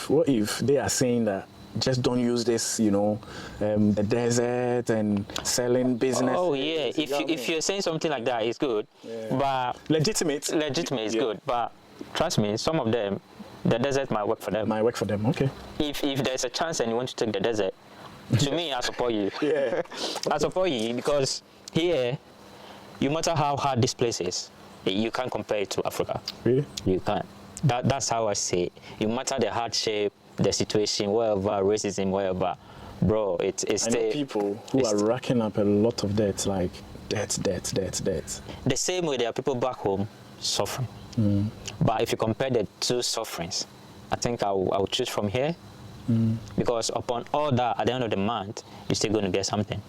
What if they are saying that just don't use this, you know, the desert and selling business? Oh yeah, if you're saying something like that, it's good. Yeah. But legitimate is good. But trust me, some of them, the desert might work for them. Might work for them. Okay. If there's a chance and you want to take the desert, to me, I support you. Yeah. I support you because here, no matter how hard this place is, you can't compare it to Africa. Really? You can't. That's how I say it. No matter the hardship, the situation, wherever, racism, wherever, bro, it's I know people who are racking up a lot of debt, like debt. The same way there are people back home suffering. But if you compare the two sufferings, I think I will choose from here. Because upon all that, at the end of the month, you're still going to get something.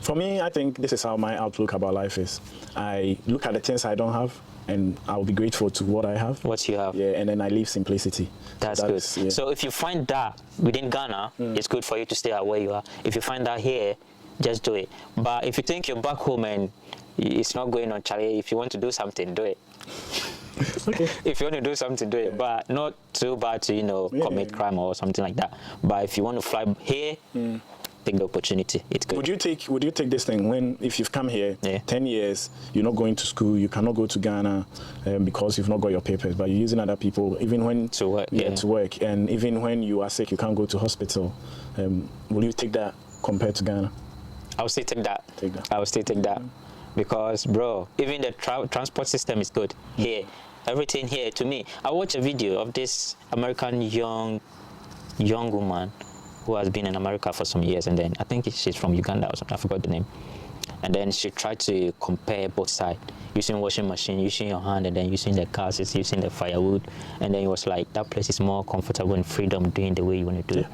For me, I think this is how my outlook about life is. I look at the things I don't have, and I'll be grateful to what I have. What you have. Yeah, and then I live simplicity. That's good. Yeah. So if you find that within Ghana, it's good for you to stay where you are. If you find that here, just do it. But if you think you're back home and it's not going on, Charlie, if you want to do something, do it. Okay. If you want to do something, do it. But not too bad to, you know, commit crime or something like that. But if you want to fly here, take the opportunity. It's good. Would you take this thing if you've come here 10 years, you're not going to school, you cannot go to Ghana because you've not got your papers, but you're using other people even when to work, and even when you are sick, you can't go to hospital. Will you take that compared to Ghana? I would still take that. I would still take that because, bro, even the transport system is good here. Everything here, to me, I watched a video of this American young woman who has been in America for some years, and then I think she's from Uganda or something, I forgot the name. And then she tried to compare both sides, using washing machine, using your hand, and then using the cars, using the firewood. And then it was like, that place is more comfortable and freedom doing the way you want to do it.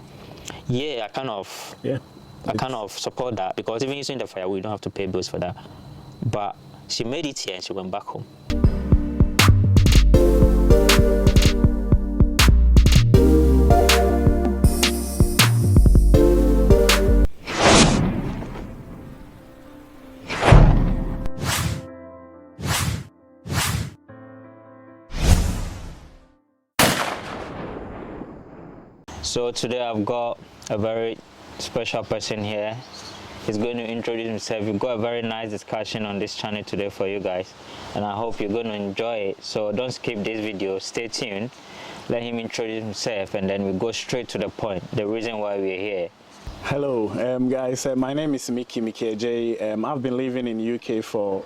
Yeah, I kind of support that, because even using the firewood, you don't have to pay bills for that. But she made it here and she went back home. So today I've got a very special person here. He's going to introduce himself. We've got a very nice discussion on this channel today for you guys, and I hope you're going to enjoy it. So don't skip this video, stay tuned, let him introduce himself, and then we go straight to the point, the reason why we're here. Hello guys, my name is Mickey J. I've been living in UK for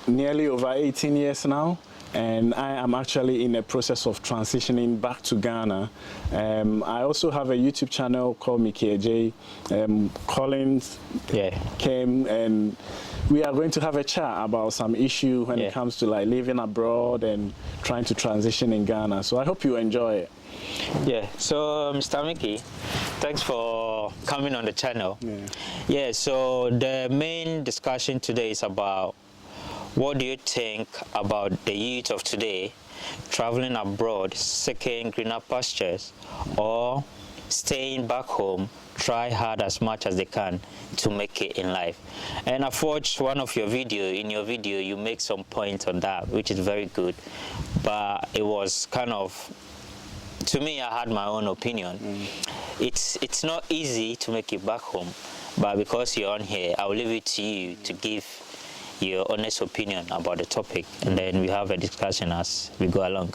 nearly over 18 years now, and I am actually in the process of transitioning back to Ghana. I also have a YouTube channel called Mickey J. Collins came, and we are going to have a chat about some issue when it comes to like living abroad and trying to transition in Ghana. So I hope you enjoy it. Yeah, so Mr. Mickey, thanks for coming on the channel. Yeah, so the main discussion today is about, what do you think about the youth of today traveling abroad, seeking greener pastures, or staying back home, try hard as much as they can to make it in life? And I've watched one of your video. In your video, you make some points on that, which is very good. But it was kind of, to me, I had my own opinion. It's not easy to make it back home, but because you're on here, I'll leave it to you to give your honest opinion about the topic, and then we have a discussion as we go along.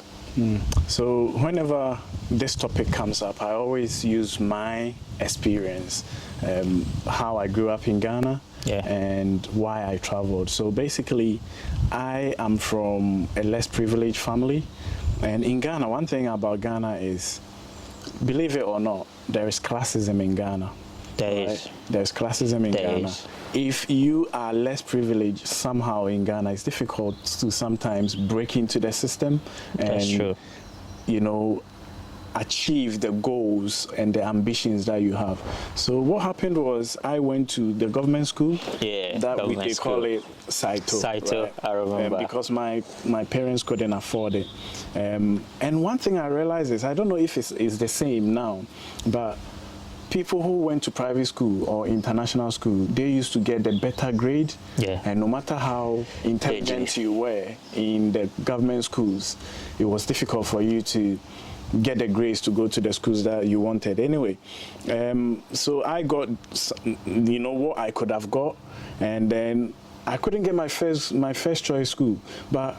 So whenever this topic comes up, I always use my experience, how I grew up in Ghana and why I traveled. So basically, I am from a less privileged family, and in Ghana, one thing about Ghana is, believe it or not, there is classism in Ghana. There's classism in Ghana. If you are less privileged somehow in Ghana, it's difficult to sometimes break into the system and, you know, achieve the goals and the ambitions that you have. So what happened was, I went to the government school. They call it Saito. Right? I remember. Because my parents couldn't afford it. And one thing I realized is, I don't know if it's the same now, but people who went to private school or international school, they used to get the better grade. And no matter how intelligent you were in the government schools, it was difficult for you to get the grades to go to the schools that you wanted anyway. So I got, what I could have got, and then I couldn't get my first choice school. But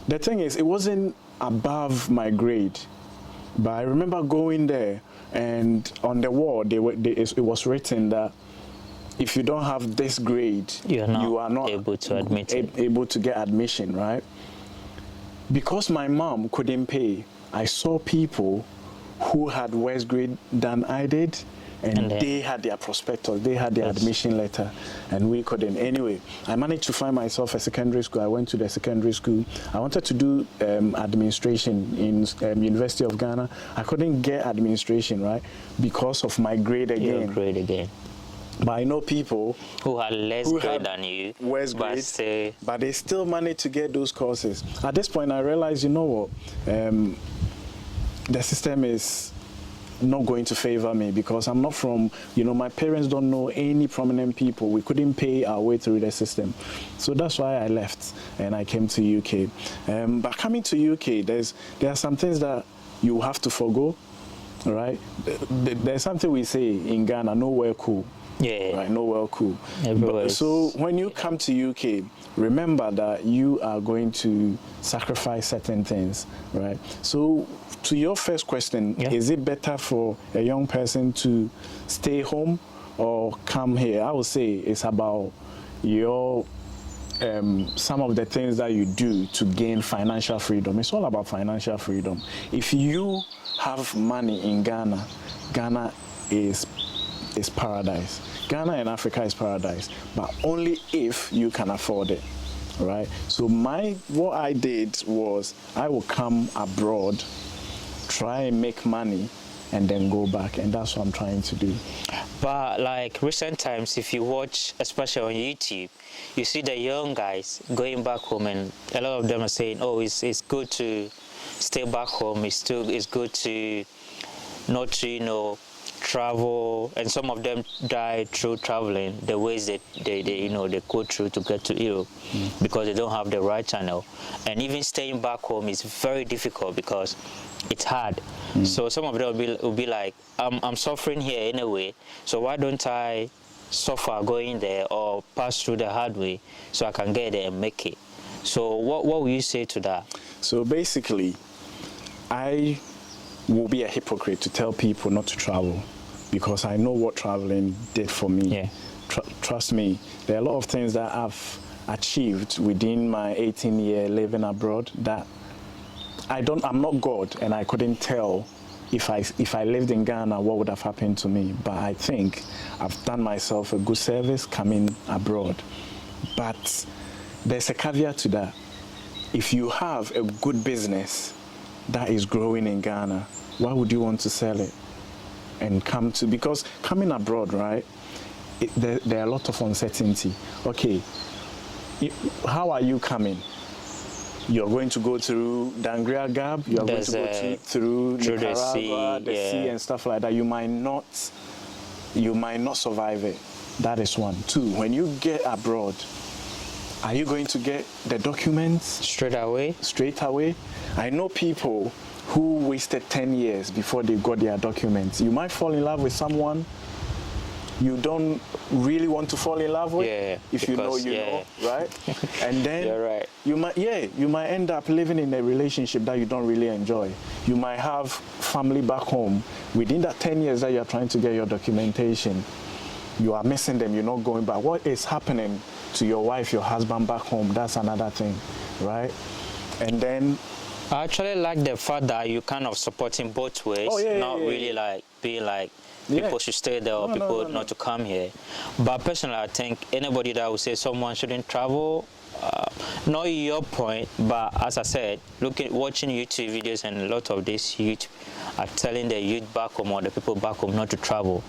the thing is, it wasn't above my grade. But I remember going there, and on the wall, it was written that if you don't have this grade, you are not able to get admission, right? Because my mom couldn't pay, I saw people who had worse grade than I did, and they had their prospectus, they had their admission letter, and we couldn't. Anyway, I managed to find myself a secondary school. I went to the secondary school. I wanted to do administration in University of Ghana. I couldn't get administration, right, because of my grade again. Your grade again. But I know people who had less grade than you, worse grades, but they still managed to get those courses. At this point, I realized, you know what, the system is not going to favor me because I'm not from, my parents don't know any prominent people. We couldn't pay our way through the system. So that's why I left and I came to UK. But coming to UK, there are some things that you have to forgo, right? There's something we say in Ghana, nowhere cool. Yeah. Right, nowhere cool. So when you come to UK, remember that you are going to sacrifice certain things, right? So to your first question, is it better for a young person to stay home or come here? I would say it's about your some of the things that you do to gain financial freedom. It's all about financial freedom. If you have money in Ghana, Ghana is paradise. Ghana and Africa is paradise, but only if you can afford it, right? So what I did was I will come abroad, try and make money, and then go back, and that's what I'm trying to do. But like recent times, if you watch, especially on YouTube, you see the young guys going back home, and a lot of them are saying, oh, it's good to stay back home, it's good to not to, travel, and some of them die through traveling, the ways that they go through to get to Europe, because they don't have the right channel. And even staying back home is very difficult because it's hard. So some of them will be like, I'm suffering here anyway, so why don't I suffer going there or pass through the hard way so I can get there and make it? So what will you say to that? So basically, I will be a hypocrite to tell people not to travel because I know what traveling did for me. Yeah. Trust me, there are a lot of things that I've achieved within my 18-year living abroad that I'm not God, and I couldn't tell if I lived in Ghana what would have happened to me. But I think I've done myself a good service coming abroad. But there's a caveat to that. If you have a good business that is growing in Ghana, why would you want to sell it and come to, because coming abroad, right, there are a lot of uncertainty. Okay, how are you coming? You're going to go through Dangria Gap, you're going to go through Nicaragua, the sea and stuff like that. You might not survive it. That is one. Two, when you get abroad, are you going to get the documents? Straight away? Straight away. I know people who wasted 10 years before they got their documents. You might fall in love with someone you don't really want to fall in love with. If you know, right? And then you're right. you might end up living in a relationship that you don't really enjoy. You might have family back home. Within that 10 years that you're trying to get your documentation, you are missing them, you're not going back. What is happening to your wife, your husband back home? That's another thing, right? And then I actually like the fact that you kind of supporting both ways, really like being like people should stay there or people not to come here. But personally, I think anybody that would say someone shouldn't travel, not your point, but as I said, watching YouTube videos, and a lot of these youth are telling the youth back home or the people back home not to travel.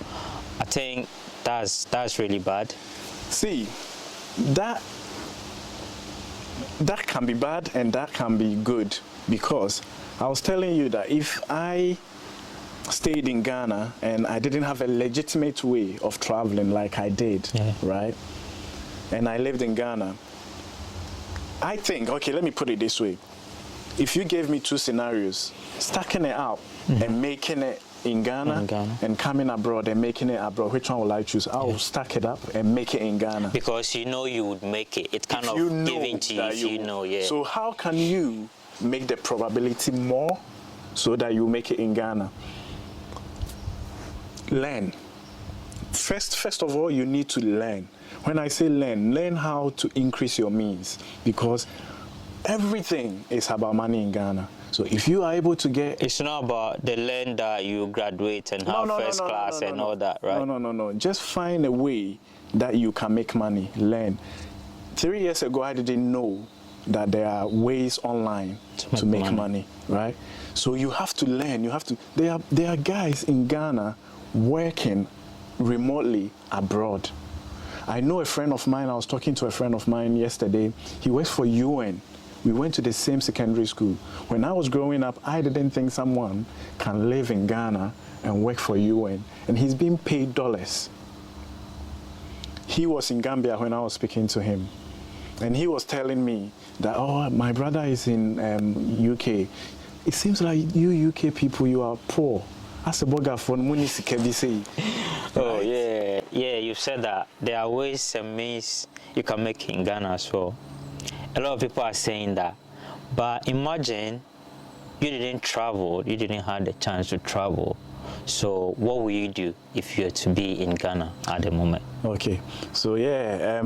I think that's really bad. See, that can be bad and that can be good, because I was telling you that if I stayed in Ghana and I didn't have a legitimate way of traveling like I did, right, and I lived in Ghana, I think, okay, let me put it this way. if you gave me two scenarios, stacking it up and making it in Ghana, and coming abroad and making it abroad, which one will I choose? I will stack it up and make it in Ghana. Because you know you would make it. It's kind of given to you if you know, yeah. So how can you make the probability more so that you make it in Ghana? Learn. First of all, you need to learn. When I say learn how to increase your means, because everything is about money in Ghana. So if you are able to get... It's not about the learn that you graduate and have first class and all that, right? No. Just find a way that you can make money. Learn. 3 years ago, I didn't know that there are ways online to make money, right? So you have to learn. You have to... There are guys in Ghana working remotely abroad. I know a friend of mine, I was talking to a friend of mine yesterday. He works for UN. We went to the same secondary school. When I was growing up, I didn't think someone can live in Ghana and work for UN. And he's being paid dollars. He was in Gambia when I was speaking to him. And he was telling me that, oh, my brother is in UK. It seems like you UK people, you are poor. As a boga for Munisi Kebisi. Oh, yeah. Yeah, you said that. There are ways and means you can make in Ghana as well. A lot of people are saying that, but imagine you didn't travel, you didn't have the chance to travel. So what will you do if you were to be in Ghana at the moment? Okay, so yeah,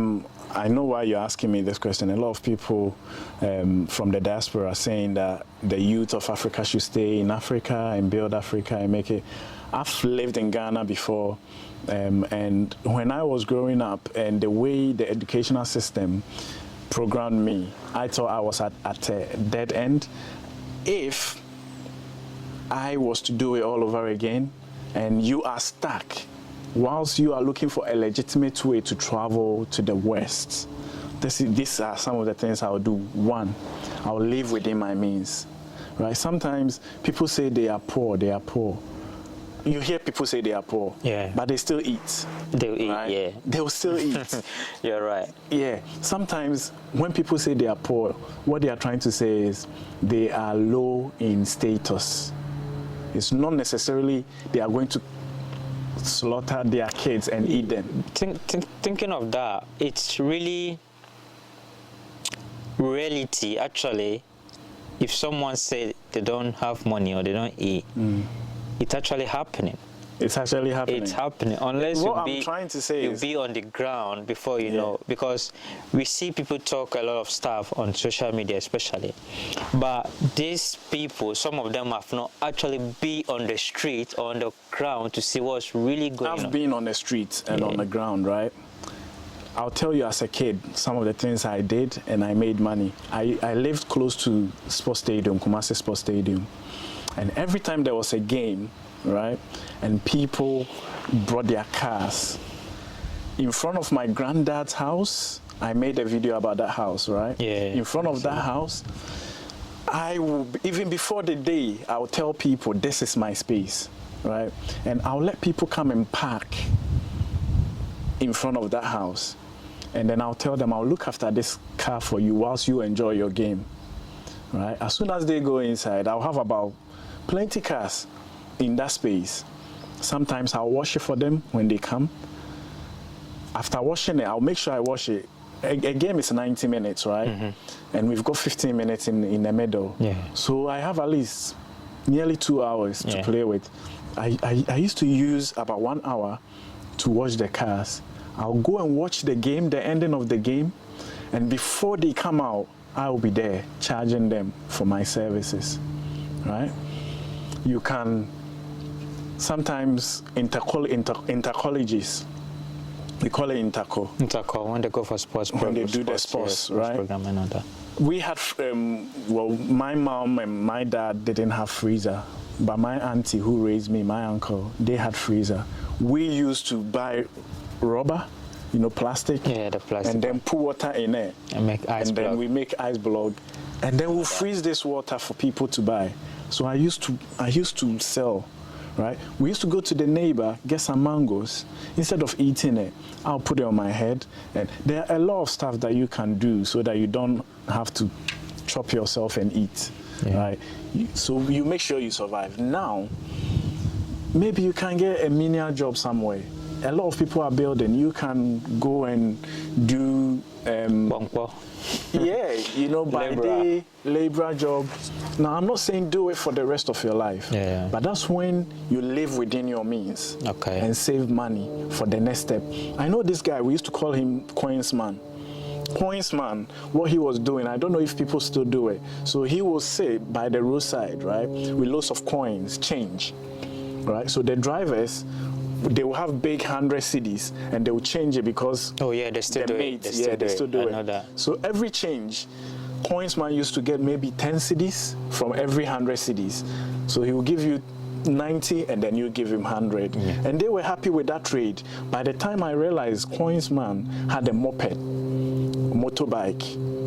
I know why you're asking me this question. A lot of people from the diaspora are saying that the youth of Africa should stay in Africa and build Africa and make it. I've lived in Ghana before, and when I was growing up and the way the educational system programmed me, I thought I was at a dead end. If I was to do it all over again and you are stuck whilst you are looking for a legitimate way to travel to the West, these are some of the things I'll do. One, I'll live within my means, right? Sometimes people say they are poor. You hear people say they are poor, yeah, but they still eat. They'll eat, right? Yeah. They'll still eat. You're right. Yeah. Sometimes when people say they are poor, what they are trying to say is they are low in status. It's not necessarily they are going to slaughter their kids and eat them. Thinking of that, it's really reality. Actually, if someone said they don't have money or they don't eat, it's actually happening. It's actually happening. It's happening. Unless what I'm trying to say is be on the ground before you know, because we see people talk a lot of stuff on social media especially. But these people, some of them have not actually been on the street or on the ground to see what's really going on. I've been on the street and on the ground, right? I'll tell you as a kid, some of the things I did and I made money. I lived close to Sports Stadium, Kumasi Sports Stadium. And every time there was a game, right, and people brought their cars, in front of my granddad's house, I made a video about that house, right? Yeah. In front of that house, I will, even before the day, I'll tell people, this is my space, right? And I'll let people come and park in front of that house. And then I'll tell them, I'll look after this car for you whilst you enjoy your game, right? As soon as they go inside, I'll have about plenty cars in that space. Sometimes I'll wash it for them when they come. After washing it, I'll make sure I wash it. A game is 90 minutes, right? And we've got 15 minutes in the middle. Yeah. So I have at least nearly 2 hours to play with. I used to use about 1 hour to wash the cars. I'll go and watch the game, the ending of the game, and before they come out, I'll be there charging them for my services, right? You can sometimes intercolleges, we call it interco. Interco, when they go for sports when they do the sports, right? Program and all that. We had, well, my mom and my dad didn't have freezer, but my auntie who raised me, my uncle, they had freezer. We used to buy rubber, you know, plastic. Yeah, the plastic. And then put water in it. And make ice block. Then we make ice block. And then we'll freeze this water for people to buy. So I used to sell, right? We used to go to the neighbor, get some mangoes. Instead of eating it, I'll put it on my head. And there are a lot of stuff that you can do so that you don't have to chop yourself and eat. right? So you make sure you survive. Now, maybe you can get a menial job somewhere. A lot of people are building. You can go and do yeah, you know, by day labor job. Now, I'm not saying do it for the rest of your life, but that's when you live within your means and save money for the next step. I know this guy, we used to call him Coinsman. Coinsman, what he was doing, I don't know if people still do it. So he will sit by the roadside, right, with loads of coins, change, right? So the drivers, they will have big 100 cedis and they will change it because they still do it. They still do it. I know that. So every change, Coinsman used to get maybe 10 cedis from every 100 cedis. So he will give you 90 and then you give him 100. And they were happy with that trade. By the time I realized Coinsman had a motorbike,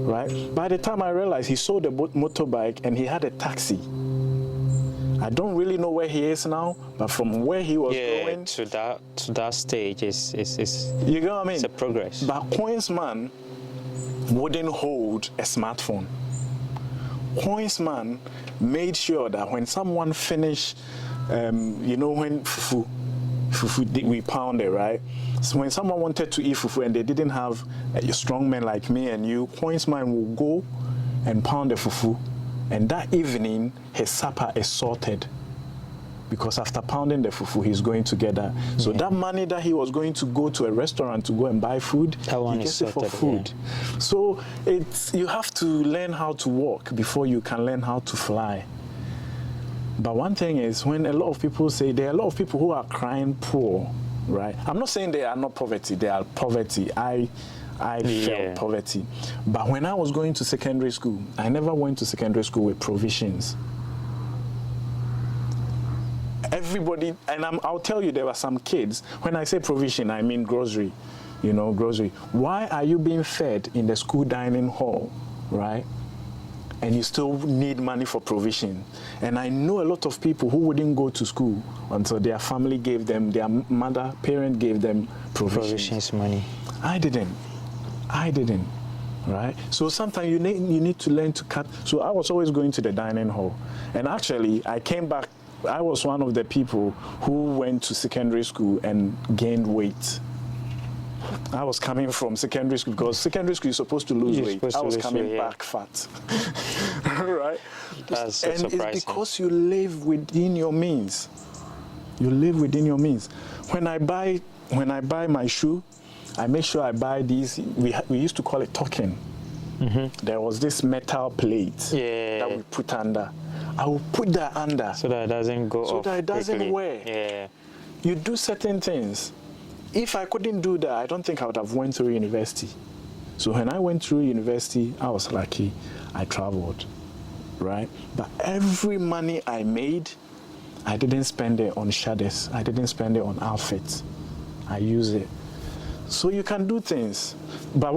right? By the time I realized he sold a motorbike and he had a taxi. I don't really know where he is now, but from where he was going to that stage is you know what I mean? It's a progress. But Coinsman wouldn't hold a smartphone. Coinsman made sure that when someone finished, you know, when fufu we pound it, right? So when someone wanted to eat fufu and they didn't have strong men like me and you, Coinsman will go and pound the fufu. And that evening, his supper is sorted. Because after pounding the fufu, he's going to get that. So that money that he was going to go to a restaurant to go and buy food, he gets it for food. So you have to learn how to walk before you can learn how to fly. But one thing is, when a lot of people say, there are a lot of people who are crying poor, right? I'm not saying they are not poverty, they are poverty. I felt poverty. But when I was going to secondary school, I never went to secondary school with provisions. Everybody, and I'll tell you, there were some kids, when I say provision, I mean grocery, you know, grocery. Why are you being fed in the school dining hall, right? And you still need money for provision. And I know a lot of people who wouldn't go to school until their family gave them, their parent gave them provisions money. I didn't, right? So sometimes you need to learn to cut. So I was always going to the dining hall. And actually, I came back, I was one of the people who went to secondary school and gained weight. I was coming from secondary school because secondary school you're supposed to lose weight. I was coming back fat. Right? That's so surprising. It's because you live within your means. You live within your means. When I buy my shoe, I make sure I buy these. We used to call it token. There was this metal plate that we put under. I will put that under so that it doesn't go off. So that it doesn't quickly. wear. Yeah. You do certain things. If I couldn't do that, I don't think I would have went through university. So when I went through university, I was lucky. I traveled, right? But every money I made, I didn't spend it on shadows. I didn't spend it on outfits. I use it. So you can do things. But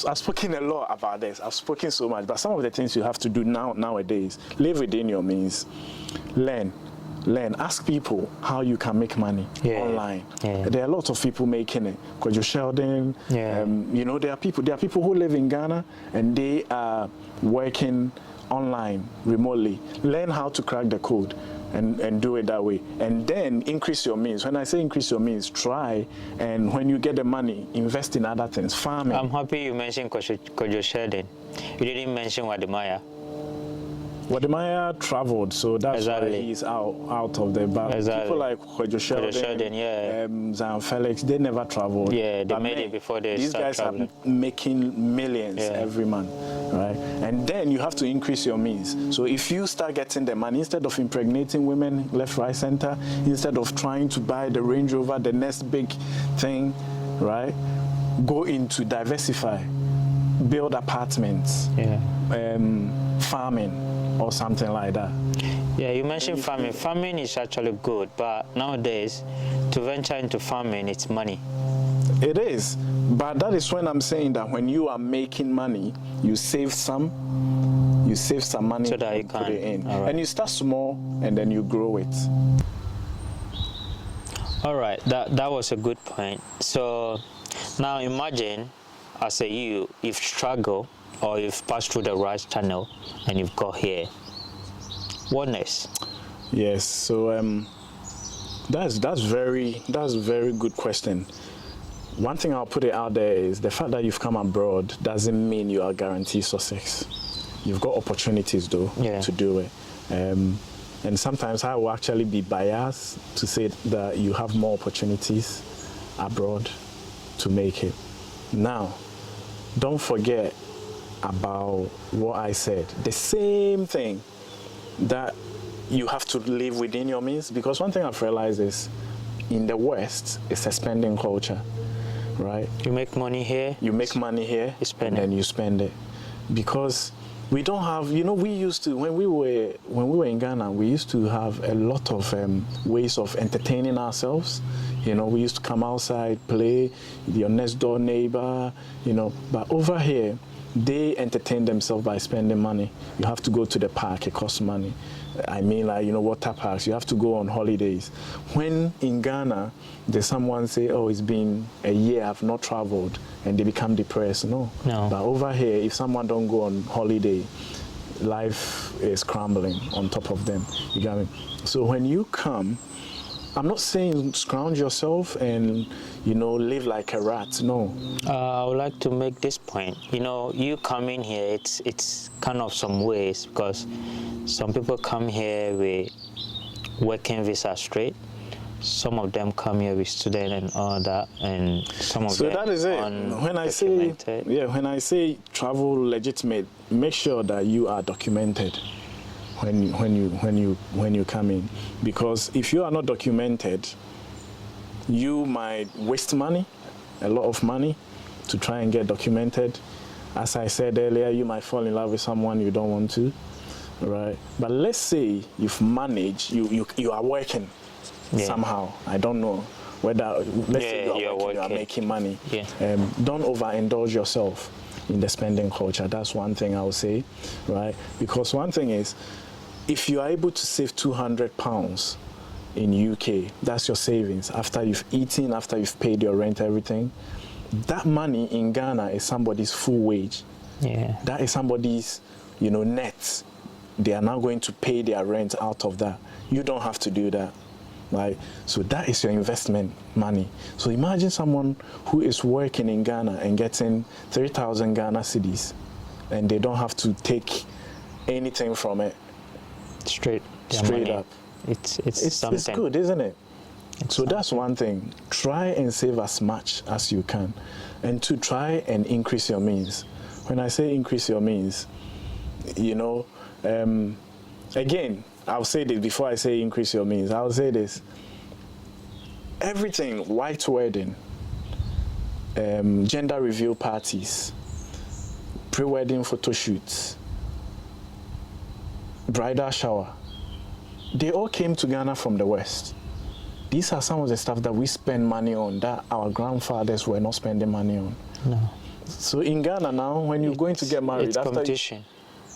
I've spoken a lot about this. I've spoken so much. But some of the things you have to do nowadays, live within your means. Learn. Ask people how you can make money online. There are lots of people making it. Kojo Sheldon, you know, there are people who live in Ghana and they are working online remotely. Learn how to crack the code and do it that way. And then increase your means. When I say increase your means, try and when you get the money, invest in other things. Farming. I'm happy you mentioned Kojo Sheldon. You didn't mention Wadimaya. Wadimaya traveled, so that's why he's out of there. But people like Kojo Sheldon, Zion Felix, they never traveled. Yeah, they made it before they These guys traveling. are making millions every month, right? And then you have to increase your means. So if you start getting the money, instead of impregnating women left, right, center, instead of trying to buy the Range Rover, the next big thing, right? Go into diversify, build apartments, farming, or something like that. Yeah, you mentioned farming. Farming is actually good, but nowadays, to venture into farming, it's money. It is, but that is when I'm saying that when you are making money, you save some money so that you put it in. Right. And you start small, and then you grow it. All right, that was a good point. So now imagine, as a you've struggled, or you've passed through the right channel and you've got here. What next? Yes, so that's very good question. One thing I'll put it out there is the fact that you've come abroad doesn't mean you are guaranteed success. You've got opportunities though to do it. And sometimes I will actually be biased to say that you have more opportunities abroad to make it. Now, don't forget about what I said. The same thing, that you have to live within your means, because one thing I've realized is in the West, it's a spending culture, right? You make money here. You make money here, you spend and then you spend it. Because we don't have, we used to, when we were in Ghana, we used to have a lot of ways of entertaining ourselves. We used to come outside, play, your next door neighbor, But over here, they entertain themselves by spending money. You have to go to the park, it costs money. I mean, like, water parks, you have to go on holidays. When in Ghana, there's someone say, oh, it's been a year, I've not traveled, and they become depressed. No. But over here, if someone don't go on holiday, life is crumbling on top of them. You got me? So when you come, I'm not saying scrounge yourself and, live like a rat, no. I would like to make this point. You coming here, it's kind of some ways, because some people come here with working visa straight. Some of them come here with student and all that, and some of them. So that is it. When I say travel legitimate, make sure that you are documented when you come in, because if you are not documented, you might waste money, a lot of money, to try and get documented. As I said earlier, you might fall in love with someone you don't want to, right? But let's say you've managed, you are working somehow. I don't know whether, let's say you are making money. Don't overindulge yourself in the spending culture. That's one thing I would say, right? Because one thing is, if you are able to save £200 in UK, that's your savings. After you've eaten, after you've paid your rent, everything, that money in Ghana is somebody's full wage. That is somebody's, net. They are now going to pay their rent out of that. You don't have to do that. Right? So that is your investment money. So imagine someone who is working in Ghana and getting 3,000 Ghana cedis, and they don't have to take anything from it. Straight up. It's something. It's good, isn't it? So that's one thing. Try and save as much as you can. And to try and increase your means. When I say increase your means, again, I'll say this before I say increase your means. I'll say this. Everything, white wedding, gender reveal parties, pre-wedding photo shoots, bridal shower, they all came to Ghana from the West. These are some of the stuff that we spend money on that our grandfathers were not spending money on. No. So in Ghana now, when you're going to get married, it's competition.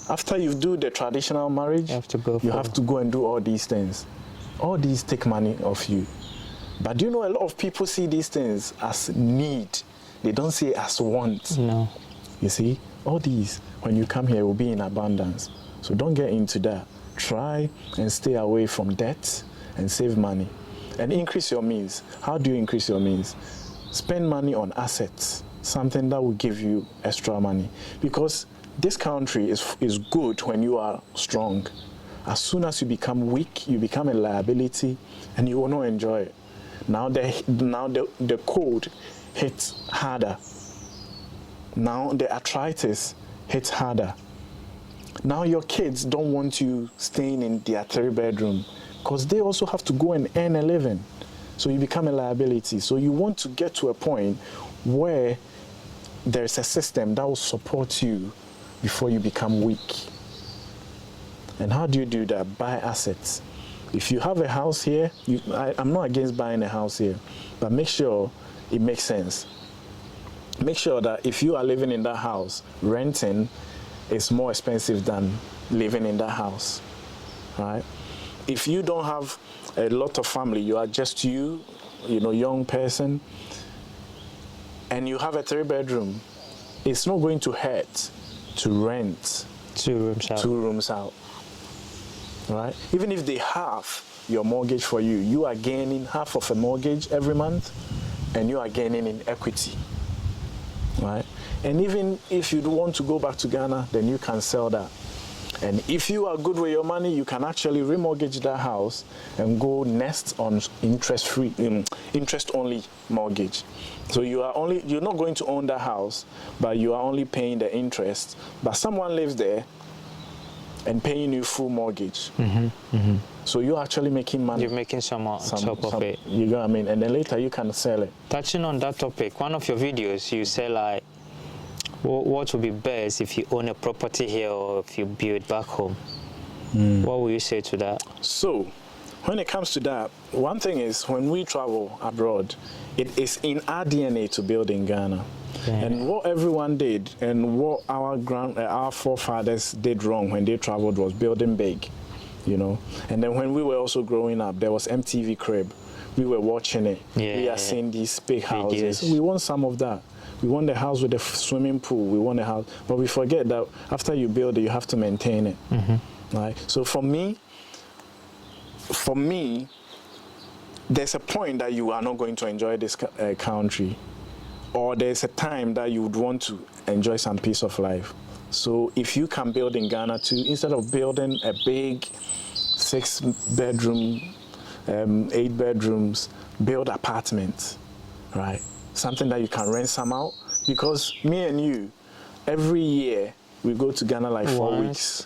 After you do the traditional marriage, you have to go and do all these things. All these take money off you. But do you know, a lot of people see these things as need. They don't see it as want. No. You see, all these, when you come here, will be in abundance. So don't get into that. Try and stay away from debt and save money. And increase your means. How do you increase your means? Spend money on assets, something that will give you extra money. Because this country is good when you are strong. As soon as you become weak, you become a liability, and you will not enjoy it. Now the cold hits harder. Now the arthritis hits harder. Now your kids don't want you staying in their 3-bedroom, because they also have to go and earn a living. So you become a liability. So you want to get to a point where there's a system that will support you before you become weak. And how do you do that? Buy assets. If you have a house here, I'm not against buying a house here, but make sure it makes sense. Make sure that if you are living in that house, renting is more expensive than living in that house, right? If you don't have a lot of family, you are just young person, and you have a 3-bedroom, it's not going to hurt to rent 2 rooms out. 2 rooms out. right? Even if they halve your mortgage for you, you are gaining half of a mortgage every month, and you are gaining in equity, right? And even if you want to go back to Ghana, then you can sell that. And if you are good with your money, you can actually remortgage that house and go next on interest-free, interest-only mortgage. So you're not going to own that house, but you are only paying the interest. But someone lives there and paying you full mortgage. So you're actually making money. You're making some on top of it. You know what I mean? And then later you can sell it. Touching on that topic, one of your videos, you say like, what would be best if you own a property here or if you build back home? What will you say to that? So, when it comes to that, one thing is when we travel abroad, it is in our DNA to build in Ghana. Yeah. And what everyone did and what our forefathers did wrong when they traveled was building big, you know. And then when we were also growing up, there was MTV Crib. We were watching it. We are seeing these big houses. We want some of that. We want the house with a swimming pool. We want a house, but we forget that after you build it, you have to maintain it. Right? So for me, there's a point that you are not going to enjoy this country, or there's a time that you would want to enjoy some piece of life. So if you can build in Ghana too, instead of building a big 6-bedroom, 8 bedrooms, build apartments, right? Something that you can rent some out, because me and you, every year we go to Ghana like 4 weeks,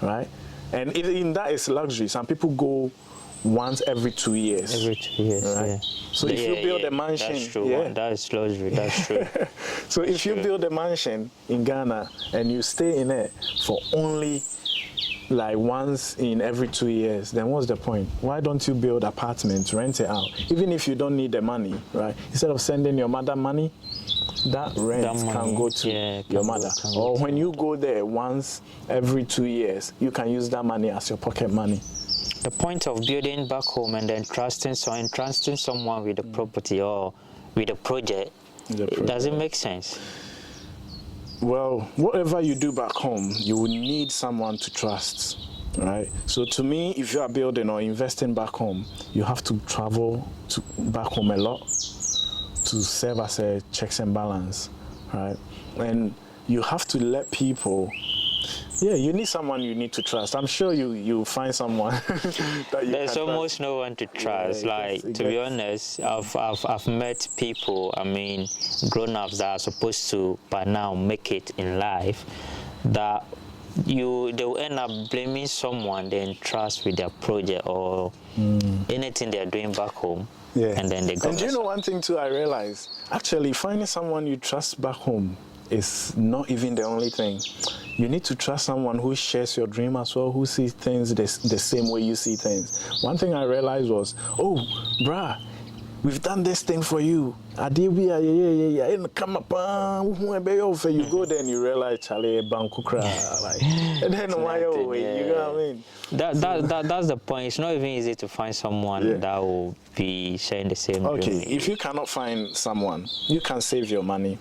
right? And even that is luxury. Some people go once every 2 years. Every 2 years, right? So if you build a mansion, that's true. That is luxury. That's true. So if you build a mansion in Ghana and you stay in it for only like once in every 2 years, then what's the point? Why don't you build apartments, rent it out? Even if you don't need the money, right? Instead of sending your mother money, that rent can go to your mother. Or when you go there once every 2 years, you can use that money as your pocket money. The point of building back home and then trusting someone with the property or with a project, does it make sense? Well, whatever you do back home, you will need someone to trust, right? So to me, if you are building or investing back home, you have to travel back home a lot to serve as a checks and balance, right? And you have to let people, you need someone you need to trust. I'm sure you find someone that you There's can almost trust. No one to trust. To be honest, I've met people, I mean, grown-ups that are supposed to by now make it in life, that they will end up blaming someone they entrust with their project or anything they're doing back home. And then they go. And do you know one thing too I realized? Actually, finding someone you trust back home is not even the only thing. You need to trust someone who shares your dream as well, who sees things the same way you see things. One thing I realized was, oh, bruh, we've done this thing for you. Come up, you go there and you realize, Charlie, Bankukra, and then why you know what I mean? That's the point. It's not even easy to find someone that will be sharing the same dream. Okay, if you cannot find someone, you can save your money.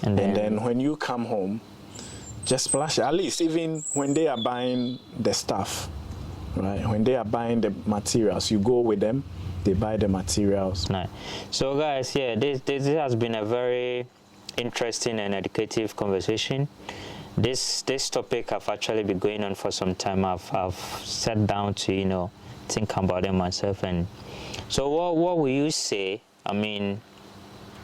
And then when you come home, just splash it. At least even when they are buying the stuff, right? When they are buying the materials, you go with them, they buy the materials. Nice. So guys, this has been a very interesting and educative conversation. This topic have actually been going on for some time. I've sat down to, think about it myself. And so what will you say? I mean,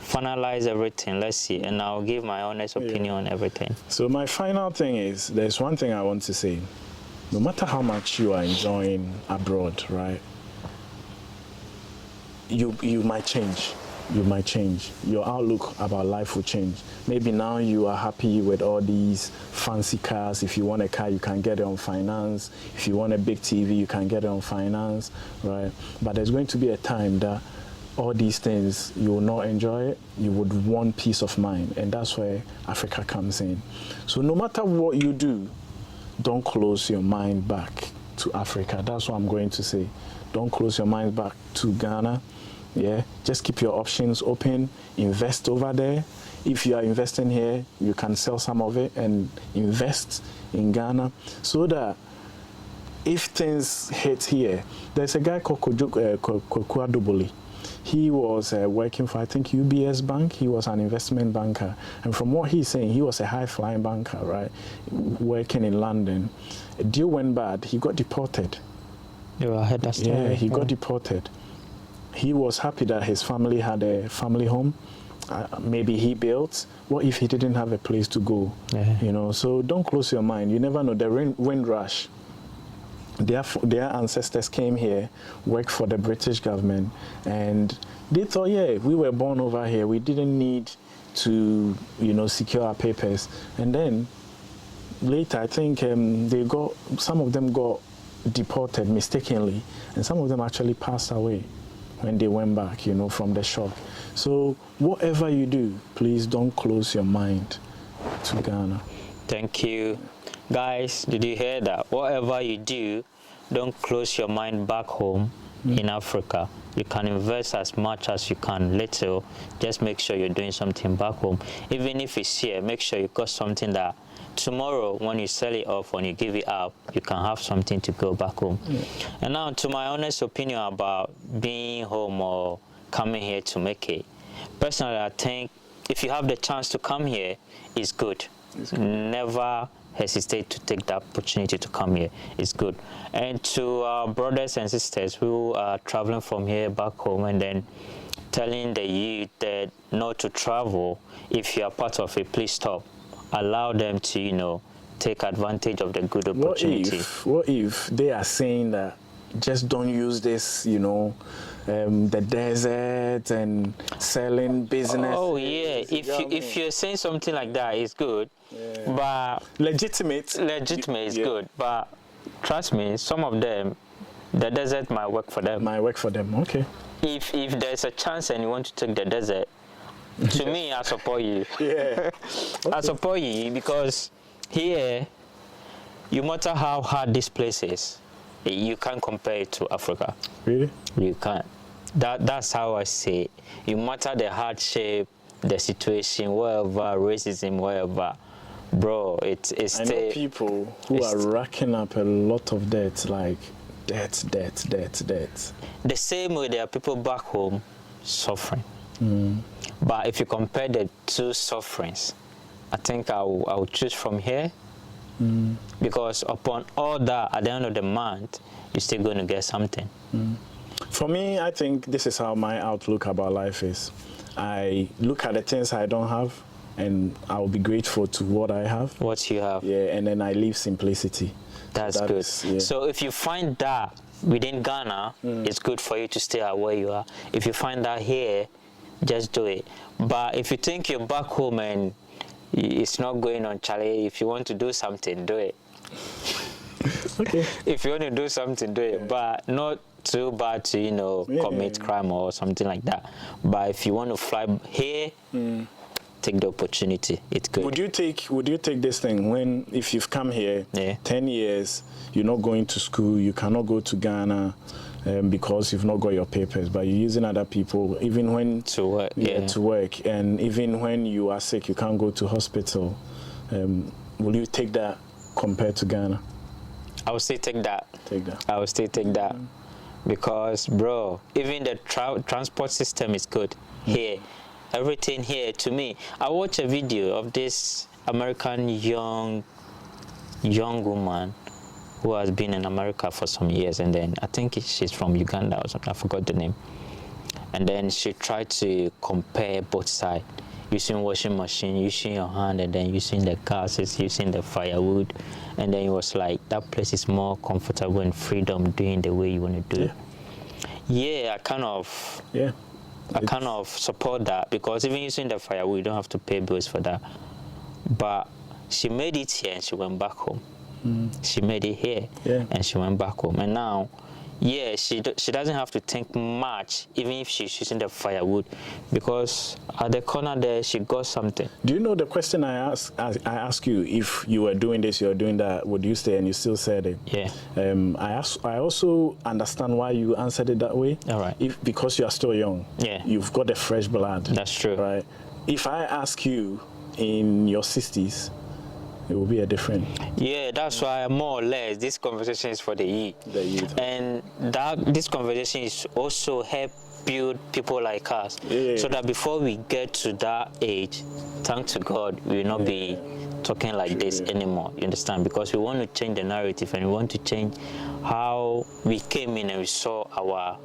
finalize everything, let's see, and I'll give my honest opinion on everything. So my final thing is, there's one thing I want to say. No matter how much you are enjoying abroad, right, you might change. You might change. Your outlook about life will change. Maybe now you are happy with all these fancy cars. If you want a car, you can get it on finance. If you want a big TV, you can get it on finance, right? But there's going to be a time that all these things, you will not enjoy it. You would want peace of mind, and that's where Africa comes in. So no matter what you do, don't close your mind back to Africa. That's what I'm going to say. Don't close your mind back to Ghana. Just keep your options open. Invest over there. If you are investing here, you can sell some of it and invest in Ghana, so that if things hit here, there's a guy called Kwaduboli. He was working for, I think, UBS Bank. He was an investment banker. And from what he's saying, he was a high-flying banker, right, working in London. A deal went bad. He got deported. Yeah, I heard that story. Yeah, he got deported. He was happy that his family had a family home. Maybe he built. What if he didn't have a place to go? Yeah. You know, so don't close your mind. You never know. The Windrush, their ancestors came here, worked for the British government, and they thought, yeah, we were born over here. We didn't need to, you know, secure our papers. And then later, I think some of them got deported mistakenly, and some of them actually passed away when they went back, you know, from the shock. So whatever you do, please don't close your mind to Ghana. Thank you. Guys, did you hear that? Whatever you do, don't close your mind back home in Africa. You can invest as much as you can, little. Just make sure you're doing something back home. Even if it's here, make sure you got something that tomorrow, when you sell it off, when you give it up, you can have something to go back home. And now, to my honest opinion about being home or coming here to make it, personally, I think if you have the chance to come here, it's good. Never hesitate to take the opportunity to come here. It's good. And to our brothers and sisters who are traveling from here back home and then telling the youth that not to travel, if you are part of it, please stop. Allow them to, you know, take advantage of the good opportunity. What if they are saying that just don't use this, you know, the desert and selling business? Oh yeah, if you're saying something like that, it's good. Yeah. But legitimate is good. But trust me, some of them, the desert might work for them. Okay. If there's a chance and you want to take the desert, to me, I support you. Yeah. Okay. I support you because here, no matter how hard this place is, you can't compare it to Africa. Really? You can't. That's how I say it. No matter the hardship, the situation, wherever, racism, wherever, bro, it's I know people who are racking up a lot of debt, like debt. The same way there are people back home suffering. But if you compare the two sufferings, I think I will choose from here. Because upon all that, at the end of the month, you're still going to get something. For me, I think this is how my outlook about life is. I look at the things I don't have, and I'll be grateful to what I have. What you have. Yeah, and then I live simplicity. That's good. Yeah. So if you find that within Ghana, it's good for you to stay at where you are. If you find that here, just do it. But if you think you're back home and it's not going on, Charlie, if you want to do something, do it. Okay. If you want to do something, do it. But not too bad to, you know, commit crime or something like that. But if you want to fly here, take the opportunity. It's good. Would you take this thing if you've come here 10 years, you're not going to school, you cannot go to Ghana because you've not got your papers, but you're using other people even when to work, to work, and even when you are sick, you can't go to hospital. Will you take that compared to Ghana? I would say take that. I would say take that. Because, bro, even the transport system is good here. Everything here, to me. I watched a video of this American young woman who has been in America for some years, and then I think she's from Uganda or something. I forgot the name. And then she tried to compare both sides, using washing machine, using your hand, and then using the gases, using the firewood. And then it was like, that place is more comfortable and freedom doing the way you want to do it. Yeah, I kind of support that, because even using the firewood, you don't have to pay bills for that. But she made it here and she went back home. She made it here and she went back home. And now, she doesn't have to think much, even if she's using the firewood, because at the corner there, she got something. Do you know the question I ask you, if you were doing this, you were doing that, would you stay? And you still said it. Yeah. I also understand why you answered it that way. All right. Because you are still young. Yeah. You've got the fresh blood. That's true. Right. If I ask you in your 60s, it will be a different. Yeah, that's why more or less this conversation is for the youth. The youth. And this conversation is also help build people like us, so that before we get to that age, thank to God, we will not be talking like this anymore. You understand? Because we want to change the narrative, and we want to change how we came in and we saw our,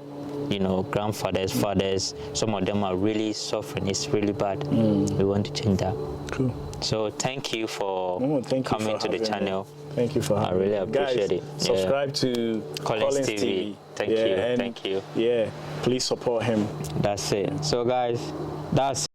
grandfathers, fathers. Some of them are really suffering. It's really bad. We want to change that. Cool. So thank you for coming to the channel. Thank you for having me. I really appreciate it. Subscribe to Collins TV. Thank you. Thank you. Yeah, please support him. That's it. So guys, that's